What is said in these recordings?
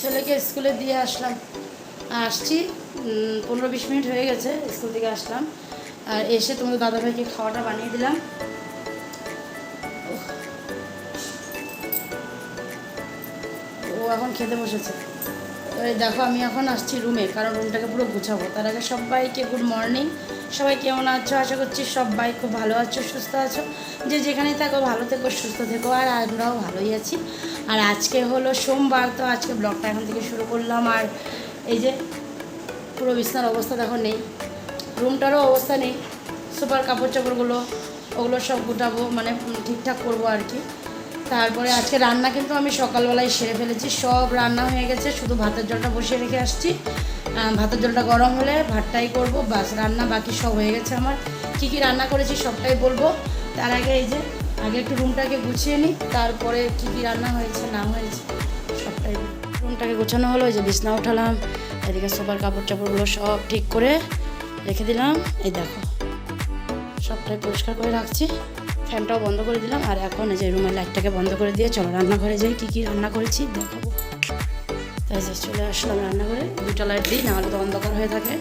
ছেলেকে স্কুলে দিয়ে আসলাম, আসছি 15-20 মিনিট হয়ে গেছে স্কুল থেকে আসলাম। আর এসে তোমাদের দাদাভাইকে খাওয়াটা বানিয়ে দিলাম। ও এখন খেতে বসেছে। এই দেখো আমি এখন আসছি রুমে, কারণ রুমটাকে পুরো গুছাবো। তার আগে সবাইকে গুড মর্নিং। সবাই কেমন আছো? আশা করছি সবাই খুব ভালো আছো, সুস্থ আছো। যে যেখানেই থাকো ভালো থেকো, সুস্থ থেকো। আর আমরাও ভালোই আছি। আর আজকে হলো সোমবার, তো আজকে ব্লগটা এখন থেকে শুরু করলাম। আর এই যে পুরো বিছানার অবস্থা দেখো নেই, রুমটারও অবস্থা নেই। সুপার কাপড় চাপড়গুলো ওগুলো সব গোটাবো, মানে ঠিকঠাক করবো আর কি। তারপরে আজকে রান্না কিন্তু আমি সকালবেলায় সেরে ফেলেছি, সব রান্না হয়ে গেছে। শুধু ভাতের জলটা বসিয়ে রেখে আসছি, ভাতের জলটা গরম হলে ভাতটাই করবো, বাস রান্না বাকি সব হয়ে গেছে আমার। কী কী রান্না করেছি সবটাই বলবো। তার আগে এই যে আগে একটু রুমটাকে গুছিয়ে নিই, তারপরে কী কী রান্না হয়েছে না হয়েছে সবটাই। রুমটাকে গোছানো হলো, এই যে বিছনা উঠালাম, এদিকে সোফার কাপড় চাপড়গুলো সব ঠিক করে রেখে দিলাম। এই দেখো সবটাই পরিষ্কার করে রাখছি, ফ্যানটাও বন্ধ করে দিলাম। আর এখন এই যে রুমের লাইটটাকে বন্ধ করে দিয়ে চলো রান্নাঘরে যাই, কী কী রান্না করেছি দেখাবো। তাই যে চলে আসলাম রান্নাঘরে, 2টা লাইট দিই, নাহলে তো অন্ধকার হয়ে থাকে।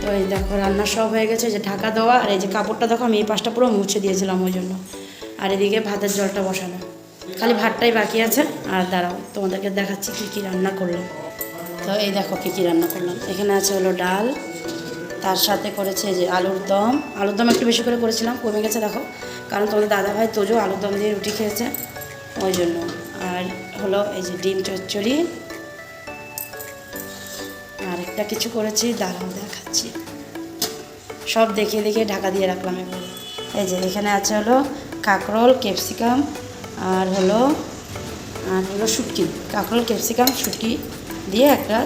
তো এই দেখো রান্না সব হয়ে গেছে, যে ঢাকা দেওয়া। আর এই যে কাপড়টা দেখো আমি এই পাশটা পুরো মুছে দিয়েছিলাম ওই জন্য। আর এদিকে ভাতের জলটা বসানো, খালি ভাতটাই বাকি আছে। আর দাঁড়াও তোমাদেরকে দেখাচ্ছি কী কী রান্না করলাম। তো এই দেখো কী কী রান্না করলাম। এখানে আছে হলো ডাল, তার সাথে করেছে যে আলুর দম। আলুর দম একটু বেশি করে করেছিলাম, কমে গেছে দেখো, কারণ তোমাদের দাদাভাই তোজো আলুর দম দিয়ে রুটি খেয়েছে ওই জন্য। আর হলো এই যে ডিম চচ্চড়ি, আর একটা কিছু করেছি দাঁড়াও দেখাচ্ছি, সব দেখিয়ে দেখিয়ে ঢাকা দিয়ে রাখলাম এবার। এই যে এখানে আছে হলো কাঁকরোল, ক্যাপসিকাম, আর হলো শুটকি। কাঁকরোল, ক্যাপসিকাম, শুটকি দিয়ে একটা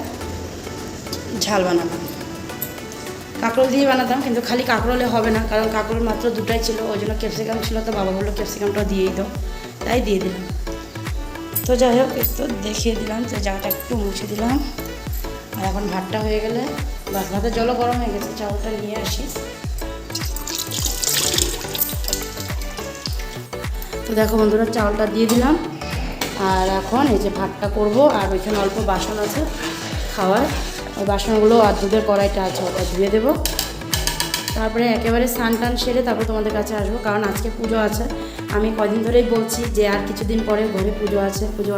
ঝাল বানালাম। কাঁকরোল দিয়ে বানাতাম, কিন্তু খালি কাঁকরোলে হবে না, কারণ কাঁকরোল মাত্র 2টাই ছিল, ওই জন্য ক্যাপসিকাম ছিল। তো বাবা বললো ক্যাপসিকামটাও দিয়েই দাও, তাই দিয়ে দিলাম। তো যাই হোক একটু দেখিয়ে দিলাম, তো জায়গাটা একটু মুছে দিলাম। আর এখন ভাতটা হয়ে গেলে বাস, ভাতের জলও গরম হয়ে গেছে, চাউলটা নিয়ে আসি। তো দেখো বন্ধুরা চাউলটা দিয়ে দিলাম। আর এখন এই যে ভাতটা করব। আর ওইখানে অল্প বাসন আছে খাওয়ার, ওই বাসনগুলো আর দুধের কড়াইটা আছে ওটা ধুয়ে দেবো। তারপরে একেবারে স্নান টান সেরে তারপর তোমাদের কাছে আসবো, কারণ আজকে পুজো আছে। আমি কদিন ধরেই বলছি যে আর কিছুদিন পরে ঘরে পুজো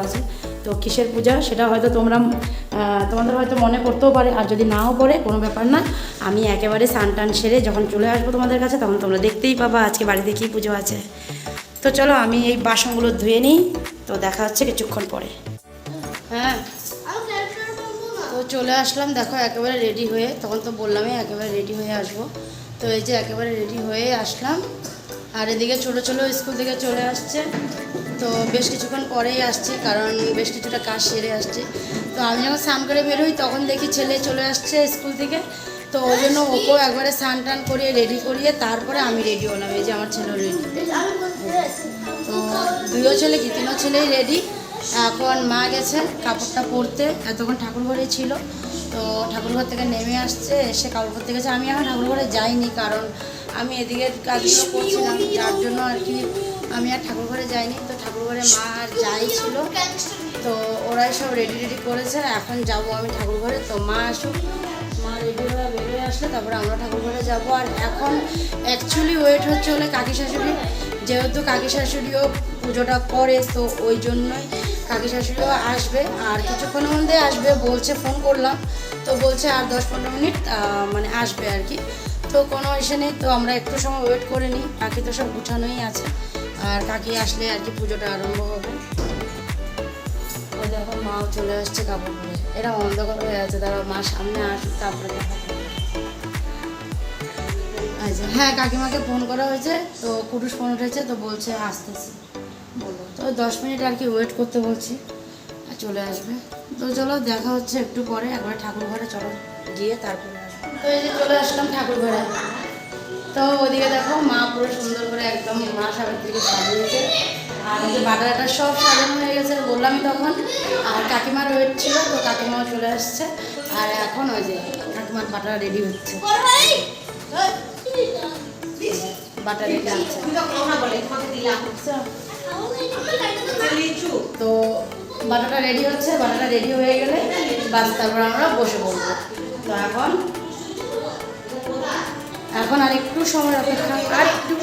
আছে। তো কিসের পূজা সেটা হয়তো তোমাদের হয়তো মনে করতেও পারে, আর যদি নাও পড়ে কোনো ব্যাপার না। আমি একেবারে স্নান টান সেরে যখন চলে আসবো তোমাদের কাছে, তখন তোমরা দেখতেই পাবা আজকে বাড়িতে কী পুজো আছে। তো চলো আমি এই বাসনগুলো ধুয়ে নিই, তো দেখা হচ্ছে কিছুক্ষণ পরে। হ্যাঁ তো চলে আসলাম, দেখো একেবারে রেডি হয়ে, তখন তো বললামই একেবারে রেডি হয়ে আসবো। তো এই যে একেবারে রেডি হয়ে আসলাম। আর এদিকে ছোটো স্কুল থেকে চলে আসছে, তো বেশ কিছুক্ষণ পরেই আসছে, কারণ বেশ কিছুটা কাজ সেরে আসছে। তো আমি যখন স্নান করে বেরোই তখন দেখি ছেলে চলে আসছে স্কুল থেকে। তো ওই জন্য ওকেও একবারে স্নান টান করিয়ে রেডি করিয়ে তারপরে আমি রেডি হলাম। এই যে আমার ছেলে রেডি, তো 2 ছেলে কি 3 ছেলেই রেডি। এখন মা গেছে কাপড়টা পরতে, এতক্ষণ ঠাকুরঘরে ছিল। তো ঠাকুরঘর থেকে নেমে আসছে, এসে কাপড় পরতে গেছে। আমি এখন ঠাকুরঘরে যাইনি, কারণ আমি এদিকের কাজগুলো করছিলাম, যার জন্য আর কি আমি আর ঠাকুরঘরে যাইনি। তো ঠাকুরঘরে মা আর যাই ছিল, তো ওরাই সব রেডি করেছে। এখন যাব আমি ঠাকুরঘরে। তো মা আসুক, মা রেডি হয়ে বেরোয় আসলে তারপরে আমরা ঠাকুরঘরে যাব। আর এখন অ্যাকচুয়ালি ওয়েট হচ্ছে হলে কাকি শাশুড়ি, যেহেতু কাকি শাশুড়িও পুজোটা করে, তো ওই জন্যই কাকি শাশুড়িও আসবে। আর কিছুক্ষণের মধ্যে আসবে বলছে, ফোন করলাম, তো বলছে আর 10-15 মিনিট মানে আসবে আর কি। তো কোনো এসে নেই, তো আমরা একটু সময় ওয়েট করে নিই। কাকি তো সব গুছানোই আছে, আর কাকি আসলে আর কি পুজোটা আরম্ভ হবে। ওই দেখো মাও চলে আসছে কাপড় পরে, এরা অন্ধকার হয়ে আছে, তারা মা সামনে আসুক তারপরে দেখা। আচ্ছা হ্যাঁ, কাকিমাকে ফোন করা হয়েছে, তো কুটুস ফোন উঠেছে, তো বলছে আসতেছি বললো। তো 10 মিনিট আর কি ওয়েট করতে বলছি, আর চলে আসবে। তো চলো দেখা হচ্ছে একটু পরে, একবার ঠাকুর ঘরে চলো গিয়ে তারপরে আসবো। তো এই যে চলে আসলাম ঠাকুর ঘরে। তো ওদিকে দেখো মা পুরো সুন্দর করে একদম মা সাবের দিকে সাজিয়েছে। আর ওই যে বাটাটা সব সাজানো হয়ে গেছে বললামই তখন। আর কাকিমার ওয়েট ছিল, তো কাকিমাও চলে আসছে। আর এখন ওই যে কাকিমার বাটা রেডি হচ্ছে, বাটা রেডি হচ্ছে। তো বাটাটা রেডি হচ্ছে, বাটাটা রেডি হয়ে গেলে বাস তারপর আমরা বসে পড়বো। তো এখন আর একটু সময় অপেক্ষা, আর একটু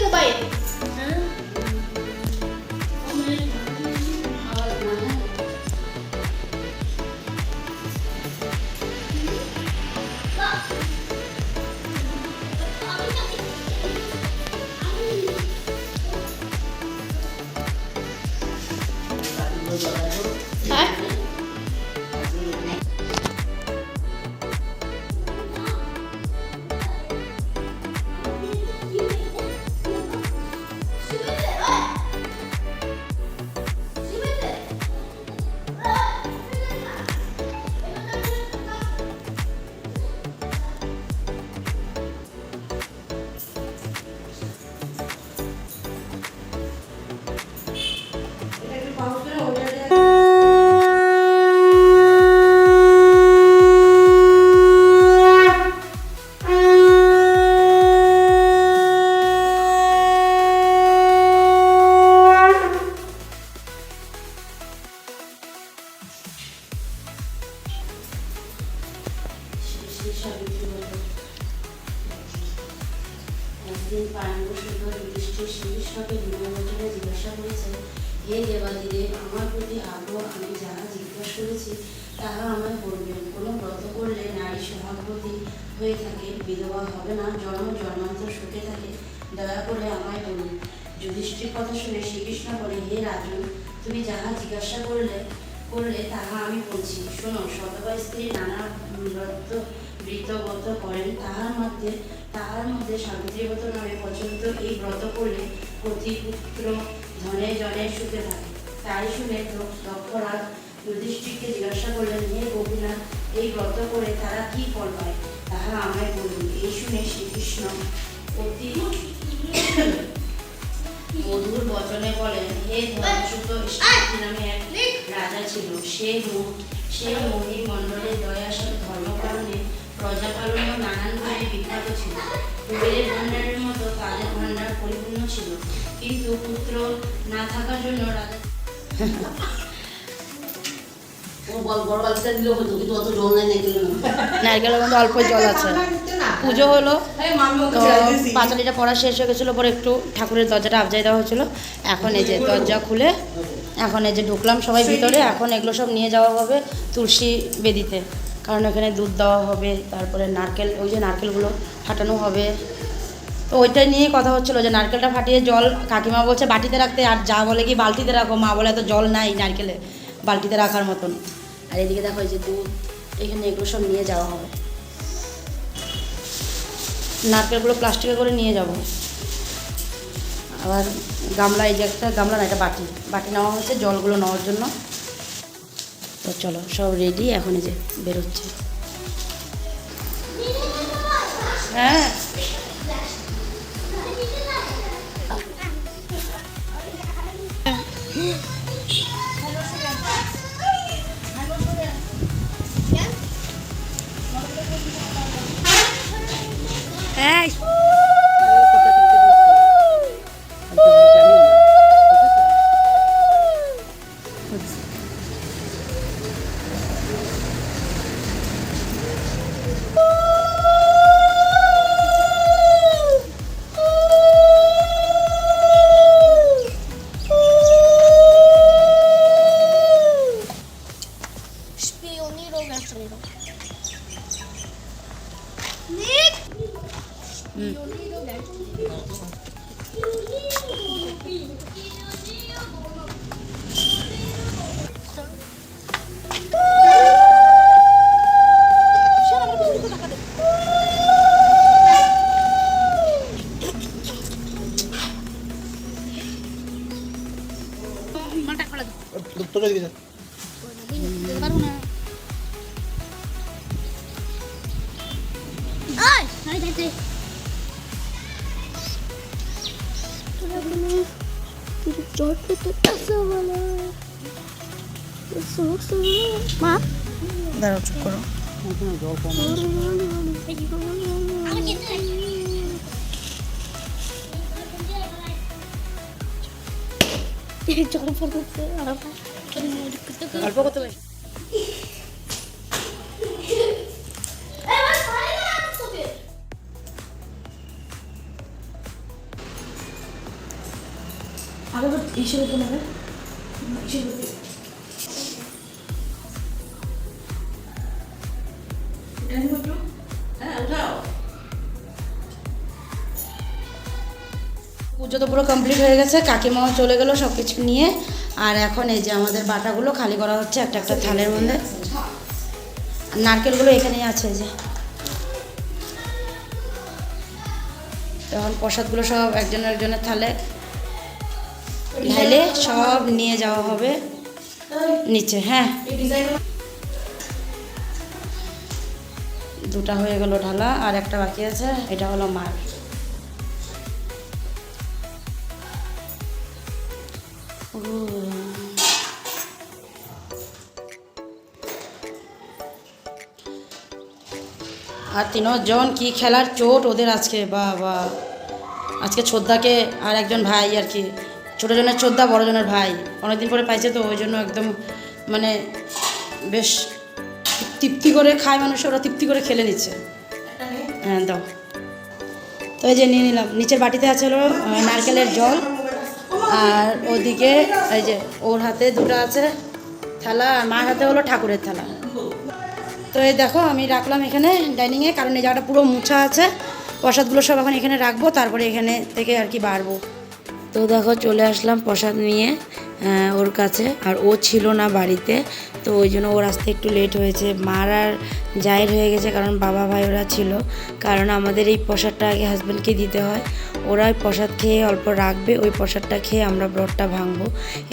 মোবাইল একদিন পাণ্ডবসুন্দর যুধিষ্ঠির শ্রীকৃষ্ণকে বিনয়বচনে জিজ্ঞাসা করেছেন, হে দেবাদিদেব, আমার প্রতি আগ্রহ আমি যাহা জিজ্ঞাসা করেছি তাহা আমায় বলবেন। কোনো ব্রত করলে নারী সমাগতি হয়ে থাকে, বিধবা হবে না, জন্ম জন্মান্তর সুখে থাকে, দয়া করে আমায় বলুন। যুধিষ্ঠির কথা শুনে শ্রীকৃষ্ণ বলে, হে রাজন, তুমি যাহা জিজ্ঞাসা করলে তাহা আমি বলছি, শোনো। সতবা স্ত্রী নানা ব্রত করেন, তাহার মধ্যে সাবিত্রী ব্রত নামে প্রচলিত এই ব্রত করলে পতিপুত্র ধনে জনে সুখে থাকে। তাই শুনে দক্ষরাজ যুধিষ্ঠিরকে জিজ্ঞাসা করলেন, হে গোপীনাথ, এই ব্রত করে তারা কি ফল পায় তাহা আমায় বলুন। এই শুনে শ্রীকৃষ্ণ অতি মধুর বচনে বলেন, হে ধর্মসূত, ইষ্টাবতী নামে এক রাজা ছিল। সে মহিমণ্ডলের দয়াশীল ধর্ম কারণে প্রজাপালন ও নানান ভাবে বিখ্যাত ছিল। কুবেরের ভাণ্ডারের মতো তাদের ভাণ্ডার পরিপূর্ণ ছিল, কিন্তু পুত্র না থাকার জন্য রাজা নারকেলের মধ্যে অল্প জল আছে। পুজো হলো, তো পাঁচালিটা পড়া শেষ হয়ে গেছিলো, পরে একটু ঠাকুরের দরজাটা আবজাই দেওয়া হয়েছিল। এখন এই যে দরজা খুলে এখন এই যে ঢুকলাম সবাই ভিতরে। এখন এগুলো সব নিয়ে যাওয়া হবে তুলসী বেদিতে, কারণ এখানে দুধ দেওয়া হবে, তারপরে নারকেল, ওই যে নারকেলগুলো ফাটানো হবে। তো ওইটাই নিয়ে কথা হচ্ছিলো যে নারকেলটা ফাটিয়ে জল কাকিমা বলছে বাটিতে রাখতে, আর যা বলে কি বালতিতে রাখো, মা বলে এত জল নাই নারকেলে বালতিতে রাখার মতন। আর এদিকে দেখো এই যে দুধ, এখানে এগুলো সব নিয়ে যাওয়া হবে। নারকেলগুলো প্লাস্টিকে করে নিয়ে যাব। আবার গামলা, এই যে একটা গামলা না, এটা বাটি নেওয়া হচ্ছে জলগুলো নেওয়ার জন্য। তো চলো সব রেডি, এখন এই যে বেরোচ্ছে। হ্যাঁ তোকে দিকে যা পারবো না। আয় হাই যাইতে তোরা বলে তুই জট করতে আসো বলে সোক সোক মা দাঁড়াও, চুপ করো। জল কম জল পড়তেছে আর অল্প করতে পারি। আগে হিসেবে তো নেবে পুজো তো পুরো কমপ্লিট হয়ে গেছে, কাকিমাও চলে গেলো সব কিছু নিয়ে। আর এখন এই যে আমাদের বাটাগুলো খালি করা হচ্ছে একটা একটা থালের মধ্যে। আর নারকেলগুলো এখানেই আছে এই যে। তখন প্রসাদগুলো সব একজনের একজনের থালে ঢাইলে সব নিয়ে যাওয়া হবে নিচে। হ্যাঁ, দুটা হয়ে গেল ঢালা, আর একটা বাকি আছে, এটা হলো মার। আর তিনজন কি খেলার চোট ওদের আজকে, বাবা। আজকে ছোদ্দাকে আর একজন ভাই আর কি, ছোটো জনের ছোদ্দা বড় জনের ভাই, অনেকদিন পরে পাইছে তো ওই জন্য একদম মানে বেশ তৃপ্তি করে খায় মানুষ, ওরা তৃপ্তি করে খেলে নিচ্ছে। হ্যাঁ দাও। তো এই যে নিয়ে নিলাম। নিচের বাটিতে আছে হলো নারকেলের জল, আর ওদিকে এই যে ওর হাতে দুটো আছে থালা, আর মার হাতে হলো ঠাকুরের থালা। তো এই দেখো আমি রাখলাম এখানে ডাইনিংয়ে, কারণ এই জায়গাটা পুরো মুছা আছে। প্রসাদগুলো সব এখন এখানে রাখবো, তারপরে এখানে থেকে আর কি বাড়বো। তো দেখো চলে আসলাম প্রসাদ নিয়ে ওর কাছে, আর ও ছিল না বাড়িতে, তো ওই জন্য ওর আসতে একটু লেট হয়েছে। মার আর জায়ের হয়ে গেছে, কারণ বাবা ভাই ওরা ছিল। কারণ আমাদের এই প্রসাদটা আগে হাজব্যান্ডকে দিতে হয়, ওরা ওই প্রসাদ খেয়ে অল্প রাখবে, ওই প্রসাদটা খেয়ে আমরা ব্রতটা ভাঙবো।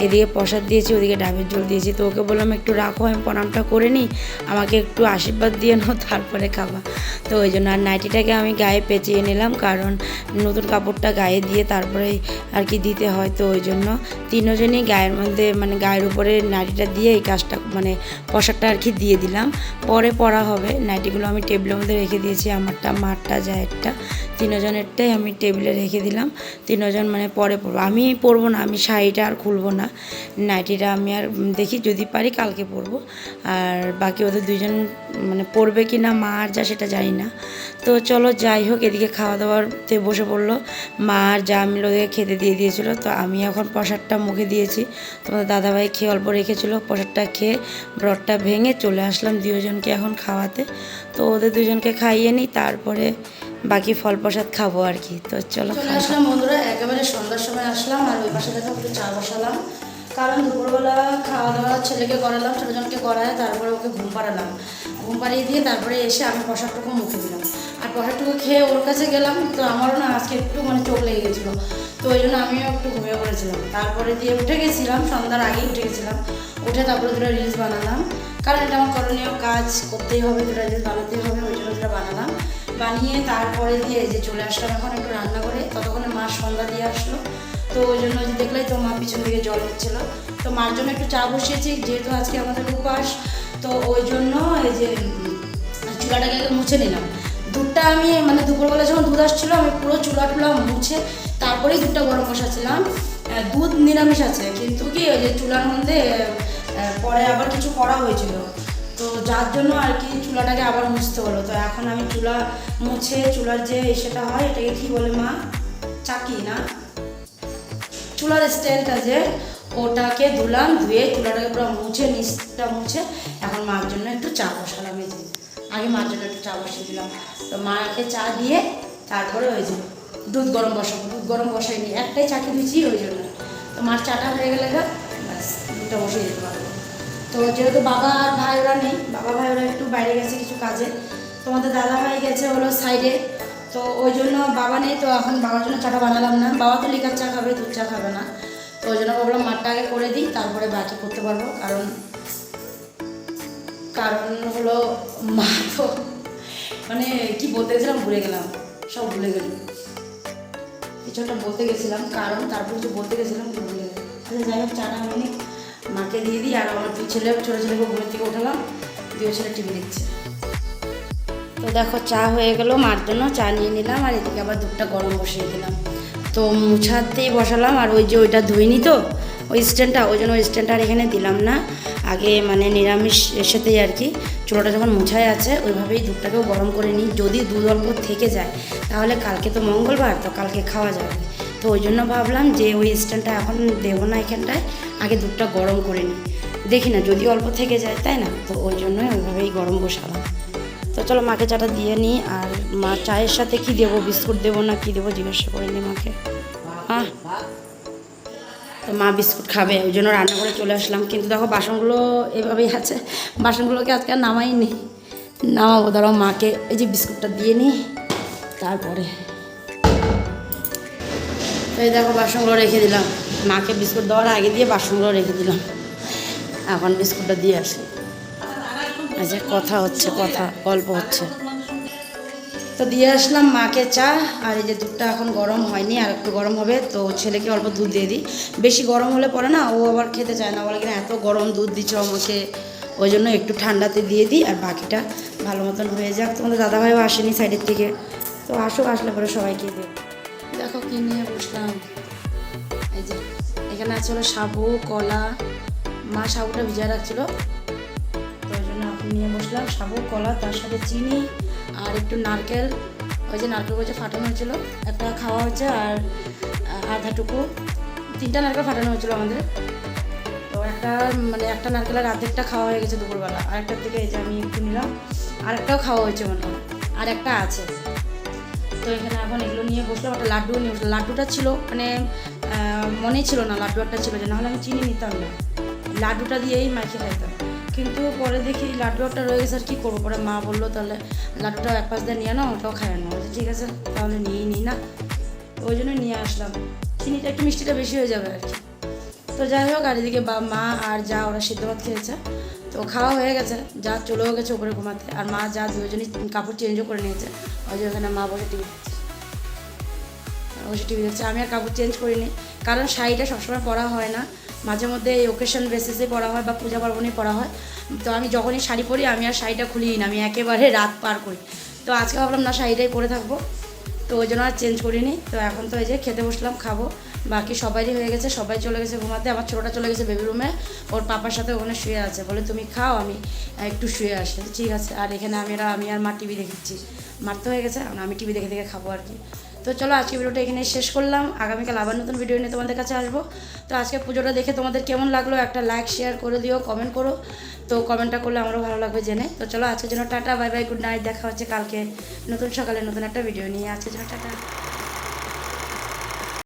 এদিকে প্রসাদ দিয়েছি, ওদিকে ডাবের জল দিয়েছি। তো ওকে বললাম একটু রাখো, আমি প্রণামটা করে নিই, আমাকে একটু আশীর্বাদ দিয়ে নাও, তারপরে খাবা। তো ওই জন্য আর নাইটিটাকে আমি গায়ে পেঁচিয়ে নিলাম, কারণ নতুন কাপড়টা গায়ে দিয়ে তারপরে আর কি দিতে হয়। তো ওই জন্য তিনজনই গায়ের মধ্যে মানে গায়ের উপরে নাইটিটা দিয়ে এই কাজটা মানে প্রসাদটা আর কি দিয়ে দিলাম। পরে পরা হবে। নাইটিগুলো আমি টেবিলের মধ্যে রেখে দিয়েছি, আমারটা, মারটা, জায়েরটা, তিনজনেরটাই আমি টেবিলে রেখে দিলাম। তিনজন মানে পরে পরবো, আমি পরবো না, আমি শাড়িটা আর খুলবো না, নাইটিটা আমি আর দেখি যদি পারি কালকে পরবো। আর বাকি ওদের দুইজন মানে পরবে কি না মা আর যা সেটা জানি না। তো চলো যাই হোক, এদিকে খাওয়া দাওয়ারতে বসে পড়লো। মা আর যা মিলে ওদেরকে খেতে দিয়ে দিয়েছিলো। তো আমি এখন প্রসাদটা মুখে দিয়েছি, তোমাদের দাদাভাই খেয়ে অল্প রেখেছিলো, প্রসাদটা খেয়ে ব্রতটা ভেঙে চলে আসলাম দুজনকে এখন খাওয়াতে। তো ওদের দুজনকে খাইয়ে নিই, তারপরে বাকি ফল প্রসাদ খাবো আর কি। তো চলো আসলাম বন্ধুরা, একেবারে সন্ধ্যার সময় আসলাম, আর ওই পাশে দেখো একটু চা বসালাম, কারণ দুপুরবেলা খাওয়া দাওয়া ছেলেকে করালাম, ছোটোজনকে করায়, তারপরে ওকে ঘুম পাড়ালাম, ঘুম পাড়িয়ে দিয়ে তারপরে এসে আমি প্রসাদটুকু মুখে দিলাম, আর প্রসাদটুকু খেয়ে ওর কাছে গেলাম। তো আমারও না আজকে একটু মানে চোখ লেগে গেছিলো, তো ওই জন্য আমিও একটু ঘুমিয়ে পড়েছিলাম। তারপরে দিয়ে উঠে গেছিলাম, সন্ধ্যার আগেই উঠে গেছিলাম, উঠে তারপরে দুটো রিলস বানালাম, কারণ এটা আমার করণীয় কাজ, করতেই হবে, দুটো রিলস বানাতেই হবে, ওই জন্য দুটো বানালাম। বানিয়ে তারপরে দিয়ে যে চলে আসলাম এখন একটু রান্না করে, ততক্ষণে মা সন্ধ্যা দিয়ে আসলো। তো ওই জন্য যে দেখলেই তো মা পিছন দিকে জল হচ্ছিলো, তো মার জন্য একটু চা বসিয়েছি, যেহেতু আজকে আমাদের উপাস। তো ওই জন্য এই যে চুলাটাকে মুছে নিলাম। দুধটা আমি মানে দুপুরবেলা যখন দুধ আসছিলো, আমি পুরো চুলা টুলা মুছে তারপরেই দুধটা গরম বসাচ্ছিলাম। দুধ নিরামিষ আছে, কিন্তু কি ওই যে চুলার মধ্যে পরে আবার কিছু করা হয়েছিল, তো যার জন্য আর কি চুলাটাকে আবার মুছতে হলো। তো এখন আমি চুলা মুছে, চুলার যে সেটা হয় এটাকে কী বলে মা, চাকি না, চুলার স্টাইলটা যে, ওটাকে ধুলাম, ধুয়ে চুলাটাকে পুরো মুছে, নিচটা মুছে এখন মার জন্য একটু চা বসালাম। এই যে আগে মার জন্য একটু চা বসিয়ে দিলাম, তো মাকে চা দিয়ে তারপরে ওই যে দুধ গরম বসাবো। দুধ গরম বসাইনি, একটাই চাকি দিয়েছি ওই জন্য। তো মার চাটা হয়ে গেলে ব্যাস দুধটা বসিয়ে দিতে পারবো। তো যেহেতু বাবা আর ভাই ওরা নেই, বাবা ভাই ওরা একটু বাইরে গেছে কিছু কাজে, তোমাদের দাদা ভাই গেছে হলো সাইডে, তো ওই জন্য বাবা নেই। তো এখন বাবার জন্য চাটা বানালাম না, বাবা তো লিকার চা খাবে, দুধ চা খাবে না, তো ওই জন্য ভাবলাম মারটা আগে করে দিই, তারপরে বাকি করতে পারবো। কারণ হলো মা তো মানে কি বলতে গেছিলাম ভুলে গেলাম, সব ভুলে গেল, কিছু একটা বলতে গেছিলাম, কারণ তারপর কিছু বলতে গেছিলাম ভুলে গেলাম। আচ্ছা যাই হোক, চাটা আমি মাকে দিয়ে দিই, আর আমার দুই ছেলে, ছোটো ছেলেকে ঘুমের থেকে উঠালাম, দুই ছেলে টিভি দিচ্ছে। তো দেখো চা হয়ে গেল, মার জন্য চা নিয়ে নিলাম, আর এদিকে আবার দুধটা গরম বসিয়ে দিলাম। তো মুছাতেই বসালাম, আর ওই যে ওইটা ধুইনি, তো ওই স্ট্যান্ডটা, ওই জন্য ওই স্ট্যান্ডটা আর এখানে দিলাম না। আগে মানে নিরামিষ সাথেই আর কি চুলোটা যখন মুছায় আছে ওইভাবেই দুধটাকেও গরম করে নিই। যদি দুধ অল্প থেকে যায় তাহলে কালকে তো মঙ্গলবার, তো কালকে খাওয়া যাবে। তো ওই জন্য ভাবলাম যে ওই স্ট্যান্ডটা এখন দেবো না এখানটায়, আগে দুধটা গরম করে নিই, দেখি না যদি অল্প থেকে যায়, তাই না? তো ওই জন্যই ওইভাবেই গরম বসালাম। তো চলো মাকে চাটা দিয়ে নিই। আর মা চায়ের সাথে কি দেবো, বিস্কুট দেবো না কি দেবো জিজ্ঞাসা করে নিই মাকে। হ্যাঁ, তো মা বিস্কুট খাবে ওই জন্য রান্না করে চলে আসলাম। কিন্তু দেখো বাসনগুলো এভাবেই আছে, বাসনগুলোকে আজকে আর নামাইনি, নামাবো। ধরো মাকে এই যে বিস্কুটটা দিয়ে নিই তারপরে। তো এই দেখো বাসনগুলো রেখে দিলাম, মাকে বিস্কুট দেওয়ার আগে দিয়ে বাসনগুলো রেখে দিলাম। এখন বিস্কুটটা দিয়ে আসি। আচ্ছা, কথা হচ্ছে, কথা গল্প হচ্ছে। তো দিয়ে আসলাম মাকে চা। আর এই যে দুধটা এখন গরম হয়নি, আর একটু গরম হবে। তো ছেলেকে অল্প দুধ দিয়ে দিই, বেশি গরম হলে পরে না ও আবার খেতে চায় না, বলে কিনা এত গরম দুধ দিচ্ছ আমাকে, ওই জন্য একটু ঠান্ডাতে দিয়ে দিই। আর বাকিটা ভালো মতন হয়ে যাক। তোমাদের দাদাভাইও আসেনি সাইডের থেকে, তো আসুক, আসলে পরে সবাইকে দেব। দেখো কি নিয়ে বসলাম, এই যে এখানে আছে হলো সাবু, কলা। মা সাবুটা ভিজিয়ে রাখছিল, তো ওই জন্য এখন নিয়ে বসলাম সাবু, কলা, তার সাথে চিনি আর একটু নারকেল। ওই যে নারকেল যে ফাটানো হয়েছিল একটা খাওয়া হয়েছে, আর আধাটুকু, 3টা নারকেল ফাটানো হয়েছিল আমাদের। তো একটা মানে একটা নারকেলের অর্ধেকটা খাওয়া হয়ে গেছে দুপুরবেলা, আরেকটার থেকে এই যে আমি একটু নিলাম, আরেকটাও খাওয়া হয়েছে মনে হয়, আর একটা আছে। তো এখানে এখন এগুলো নিয়ে বসলাম। একটা লাড্ডু নিয়ে বসলাম, লাড্ডুটা ছিল মানে মনেই ছিল না লাড্ডু একটা ছিল, যে নাহলে আমি চিনি নিতাম না, লাড্ডুটা দিয়েই মাখিয়ে খাইতাম। কিন্তু পরে দেখি লাড্ডু একটা রয়ে গেছে, আর কী করবো। পরে মা বললো তাহলে লাড্ডুটা এক পাশ দিয়ে নিয়ে নাও, ওটাও খায় না। ঠিক আছে তাহলে নিয়েই নিই না, ওই জন্য নিয়ে আসলাম। চিনিটা একটু মিষ্টিটা বেশি হয়ে যাবে আর কি। তো যাই হোক, আর এদিকে মা আর যা ওরা সিদ্ধ ভাত খেয়েছে, তো খাওয়া হয়ে গেছে, যা চলেও গেছে উপরে ঘুমাতে। আর মা যা দুজনই কাপড় চেঞ্জও করে নিয়েছে, ওই যে ওখানে মা বসে টিভি দেখছে। আমি আর কাপড় চেঞ্জ করিনি, কারণ শাড়িটা সবসময় পরা হয় না, মাঝে মধ্যে এই ওকেশন বেসিসে পরা হয় বা পূজা পার্বণে পরা হয়। তো আমি যখনই শাড়ি পরি আমি আর শাড়িটা খুলিই না, আমি একেবারে রাত পার করি। তো আজকে ভাবলাম না শাড়িটাই পরে থাকবো, তো ওই জন্য আর চেঞ্জ করিনি। তো এখন তো এই যে খেতে বসলাম, খাবো। বাকি সবারই হয়ে গেছে, সবাই চলে গেছে ঘুমাতে। আমার ছোটোটা চলে গেছে বেবি রুমে, ওর পাপার সাথে ওখানে শুয়ে আছে, বলে তুমি খাও আমি একটু শুয়ে আসি। ঠিক আছে। আর এখানে আমি আর মা টিভি দেখেছি, মার তো হয়ে গেছে, আমি টিভি দেখে দেখে খাবো আর কি। তো চলো আজকে ভিডিওটা এখানে শেষ করলাম, আগামীকাল আবার নতুন ভিডিও নিয়ে তোমাদের কাছে আসবো। তো আজকে পুজোটা দেখে তোমাদের কেমন লাগলো একটা লাইক শেয়ার করে দিও, কমেন্ট করো। তো কমেন্টটা করলে আমারও ভালো লাগবে জেনে। তো চলো আজকের জন্য tata, bye bye, good night. দেখা হচ্ছে কালকে নতুন সকালে নতুন একটা ভিডিও নিয়ে। আজকের জন্য টাটা।